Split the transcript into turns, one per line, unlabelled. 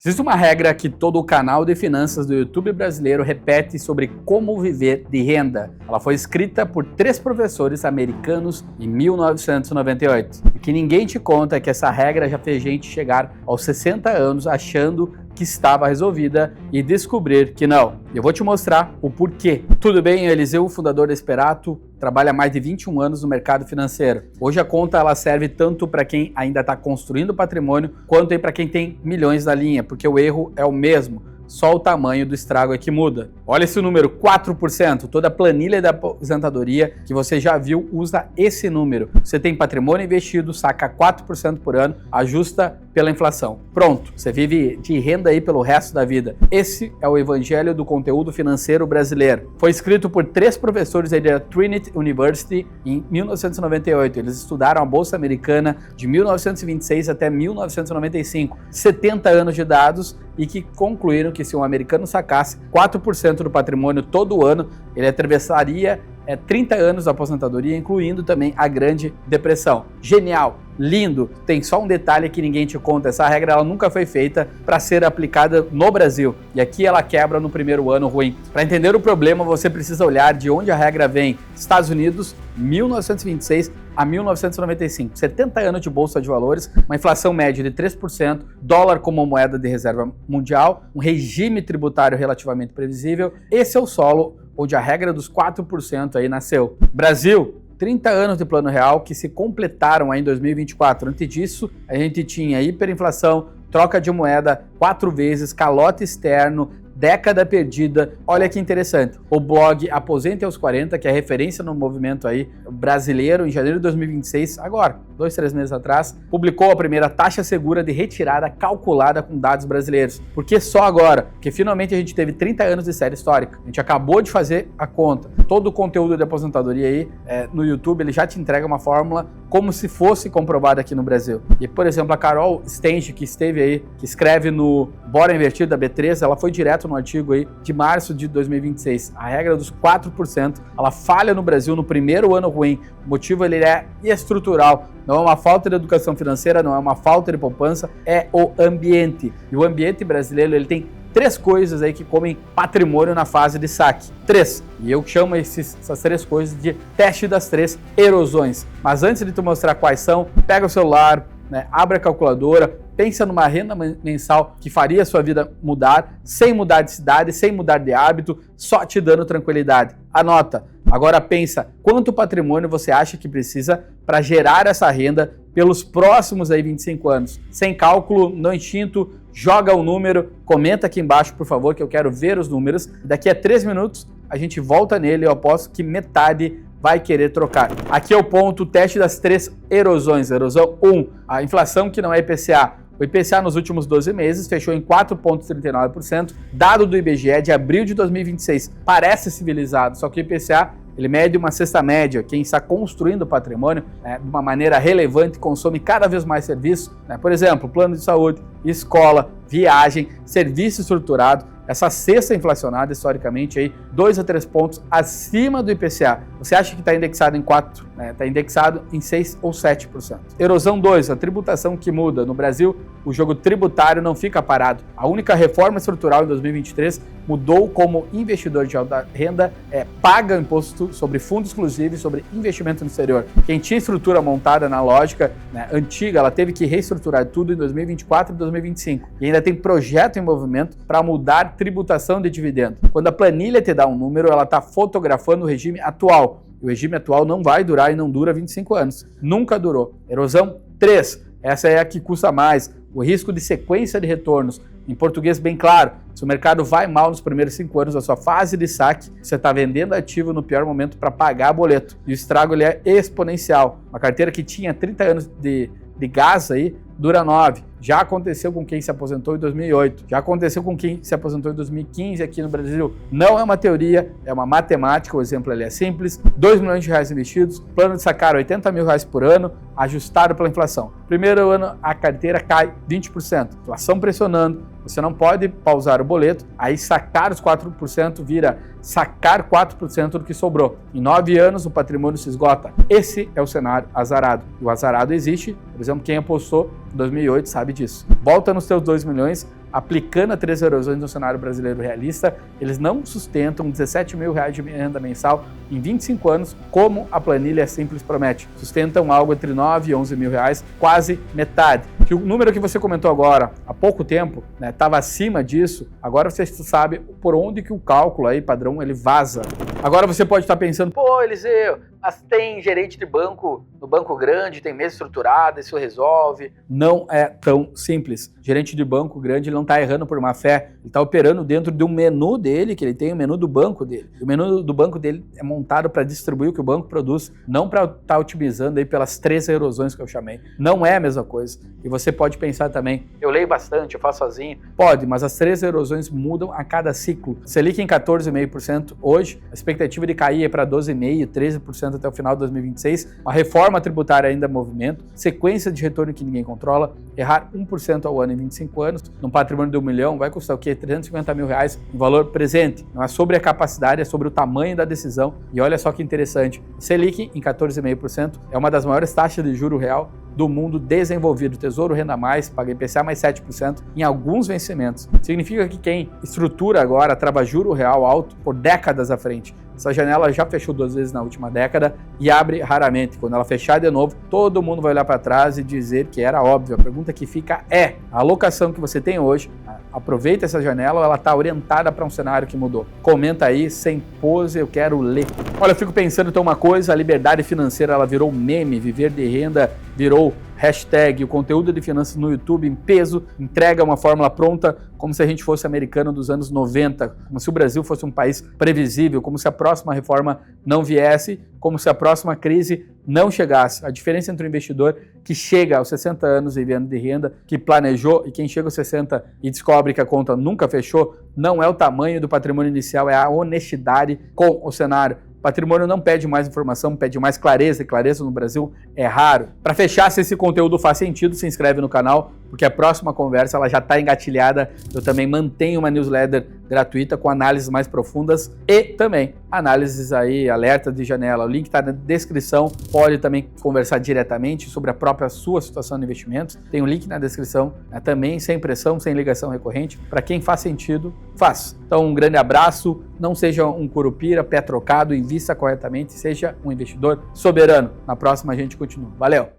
Existe uma regra que todo o canal de finanças do YouTube brasileiro repete sobre como viver de renda. Ela foi escrita por 3 professores americanos em 1998. E que ninguém te conta que essa regra já fez gente chegar aos 60 anos achando que estava resolvida e descobrir que não. Eu vou te mostrar o porquê. Tudo bem, eu Eliseu, fundador da Esperato, trabalha há mais de 21 anos no mercado financeiro. Hoje a conta ela serve tanto para quem ainda está construindo patrimônio, quanto para quem tem milhões na linha, porque o erro é o mesmo. Só o tamanho do estrago é que muda. Olha esse número, 4%. Toda a planilha da aposentadoria que você já viu usa esse número. Você tem patrimônio investido, saca 4% por ano, ajusta pela inflação. Pronto, você vive de renda aí pelo resto da vida. Esse é o evangelho do conteúdo financeiro brasileiro. Foi escrito por 3 professores aí da Trinity University em 1998. Eles estudaram a Bolsa Americana de 1926 até 1995. 70 anos de dados e que concluíram que se um americano sacasse 4% do patrimônio todo ano, ele atravessaria 30 anos da aposentadoria, incluindo também a Grande Depressão. Genial, lindo. Tem só um detalhe que ninguém te conta. Essa regra ela nunca foi feita para ser aplicada no Brasil. E aqui ela quebra no primeiro ano ruim. Para entender o problema, você precisa olhar de onde a regra vem. Estados Unidos, 1926 a 1995. 70 anos de bolsa de valores, uma inflação média de 3%, dólar como moeda de reserva mundial, um regime tributário relativamente previsível. Esse é o solo onde a regra dos 4% aí nasceu. Brasil, 30 anos de plano real que se completaram aí em 2024. Antes disso, a gente tinha hiperinflação, troca de moeda 4 vezes, calote externo, década perdida. Olha que interessante. O blog Aposente aos 40, que é referência no movimento aí brasileiro, em janeiro de 2026, agora, 2-3 meses atrás, publicou a primeira taxa segura de retirada calculada com dados brasileiros. Por que só agora? Porque finalmente a gente teve 30 anos de série histórica. A gente acabou de fazer a conta. Todo o conteúdo de aposentadoria aí no YouTube, ele já te entrega uma fórmula como se fosse comprovada aqui no Brasil. E, por exemplo, a Carol Stenge, que esteve aí, que escreve no Bora Invertir da B3, ela foi direto no artigo aí de março de 2026. A regra dos 4%, ela falha no Brasil no primeiro ano ruim. O motivo ele é estrutural. Não é uma falta de educação financeira, não é uma falta de poupança, é o ambiente. E o ambiente brasileiro, ele tem 3 coisas aí que comem patrimônio na fase de saque. 3. E eu chamo essas 3 coisas de teste das 3 erosões. Mas antes de te mostrar quais são, pega o celular, abre a calculadora, pensa numa renda mensal que faria a sua vida mudar, sem mudar de cidade, sem mudar de hábito, só te dando tranquilidade. Anota. Agora pensa, quanto patrimônio você acha que precisa para gerar essa renda pelos próximos aí 25 anos? Sem cálculo, no instinto, joga o número, comenta aqui embaixo, por favor, que eu quero ver os números. Daqui a 3 minutos a gente volta nele, eu aposto que metade vai querer trocar. Aqui é o ponto, o teste das 3 erosões. Erosão 1, a inflação que não é IPCA. O IPCA nos últimos 12 meses fechou em 4,39%, dado do IBGE de abril de 2026. Parece civilizado, só que o IPCA ele mede uma cesta média. Quem está construindo patrimônio de uma maneira relevante consome cada vez mais serviço. Por exemplo, plano de saúde, escola, viagem, serviço estruturado. Essa cesta inflacionada, historicamente, aí, 2 a 3 pontos acima do IPCA. Você acha que está indexado em 4? Está indexado em 6 ou 7%. Erosão 2, a tributação que muda. No Brasil, o jogo tributário não fica parado. A única reforma estrutural em 2023 mudou como investidor de alta renda paga imposto sobre fundo exclusivo e sobre investimento no exterior. Quem tinha estrutura montada na lógica antiga, ela teve que reestruturar tudo em 2024 e 2025. E ainda tem projeto em movimento para mudar tributação de dividendo. Quando a planilha te dá um número, ela está fotografando o regime atual. O regime atual não vai durar e não dura 25 anos. Nunca durou. Erosão 3. Essa é a que custa mais. O risco de sequência de retornos. Em português bem claro, se o mercado vai mal nos primeiros 5 anos da sua fase de saque, você está vendendo ativo no pior momento para pagar boleto. E o estrago ele é exponencial. Uma carteira que tinha 30 anos de gás aí, dura 9. Já aconteceu com quem se aposentou em 2008. Já aconteceu com quem se aposentou em 2015 aqui no Brasil. Não é uma teoria, é uma matemática. O exemplo ali é simples. 2 milhões de reais investidos, plano de sacar 80 mil reais por ano, ajustado pela inflação. Primeiro ano, a carteira cai 20%. Inflação pressionando, você não pode pausar o boleto, aí sacar os 4% vira sacar 4% do que sobrou. Em 9 anos, o patrimônio se esgota. Esse é o cenário azarado. E o azarado existe, por exemplo, quem apostou em 2008 sabe disso. Volta nos teus 2 milhões, aplicando a 3 erosões no cenário brasileiro realista, eles não sustentam R$17 mil de renda mensal em 25 anos, como a planilha simples promete. Sustentam algo entre 9 e 11 mil reais, quase metade. Que o número que você comentou agora, há pouco tempo, estava acima disso, agora você sabe por onde que o cálculo aí, padrão, ele vaza. Agora você pode estar pensando, pô, Eliseu, mas tem gerente de banco no banco grande, tem mesa estruturada, isso resolve. Não é tão simples. Gerente de banco grande, ele não está errando por má fé, ele está operando dentro de um menu dele, que ele tem o menu do banco dele. O menu do banco dele é montado para distribuir o que o banco produz, não para estar otimizando aí pelas 3 erosões que eu chamei. Não é a mesma coisa. E você pode pensar também, eu leio bastante, eu faço sozinho. Pode, mas as 3 erosões mudam a cada ciclo. Selic em 14,5% hoje, a expectativa de cair é para 12,5%, 13% até o final de 2026, uma reforma tributária ainda em movimento, sequência de retorno que ninguém controla, errar 1% ao ano em 25 anos, num patrimônio de 1 milhão, vai custar o quê? R$350 mil em valor presente. Não é sobre a capacidade, é sobre o tamanho da decisão. E olha só que interessante, Selic em 14,5% é uma das maiores taxas de juro real do mundo desenvolvido. Tesouro Renda Mais, paga IPCA mais 7% em alguns vencimentos. Significa que quem estrutura agora trava juro real alto por décadas à frente. Essa janela já fechou 2 vezes na última década e abre raramente. Quando ela fechar de novo, todo mundo vai olhar para trás e dizer que era óbvio. A pergunta que fica é, a alocação que você tem hoje, aproveita essa janela ou ela está orientada para um cenário que mudou? Comenta aí, sem pose, eu quero ler. Olha, eu fico pensando então uma coisa, a liberdade financeira ela virou meme, viver de renda virou hashtag, o conteúdo de finanças no YouTube em peso, entrega uma fórmula pronta, como se a gente fosse americano dos anos 90, como se o Brasil fosse um país previsível, como se a próxima reforma não viesse, como se a próxima crise não chegasse. A diferença entre o investidor que chega aos 60 anos vivendo de renda, que planejou, e quem chega aos 60 e descobre que a conta nunca fechou, não é o tamanho do patrimônio inicial, é a honestidade com o cenário. Patrimônio não pede mais informação, pede mais clareza, e clareza no Brasil é raro. Para fechar, se esse conteúdo faz sentido, se inscreve no canal, porque a próxima conversa ela já está engatilhada. Eu também mantenho uma newsletter gratuita com análises mais profundas e também análises aí, alerta de janela. O link está na descrição, pode também conversar diretamente sobre a própria sua situação de investimentos. Tem um link na descrição, também sem pressão, sem ligação recorrente. Para quem faz sentido, faz. Então um grande abraço, não seja um curupira, pé trocado, invista corretamente, seja um investidor soberano. Na próxima a gente continua. Valeu!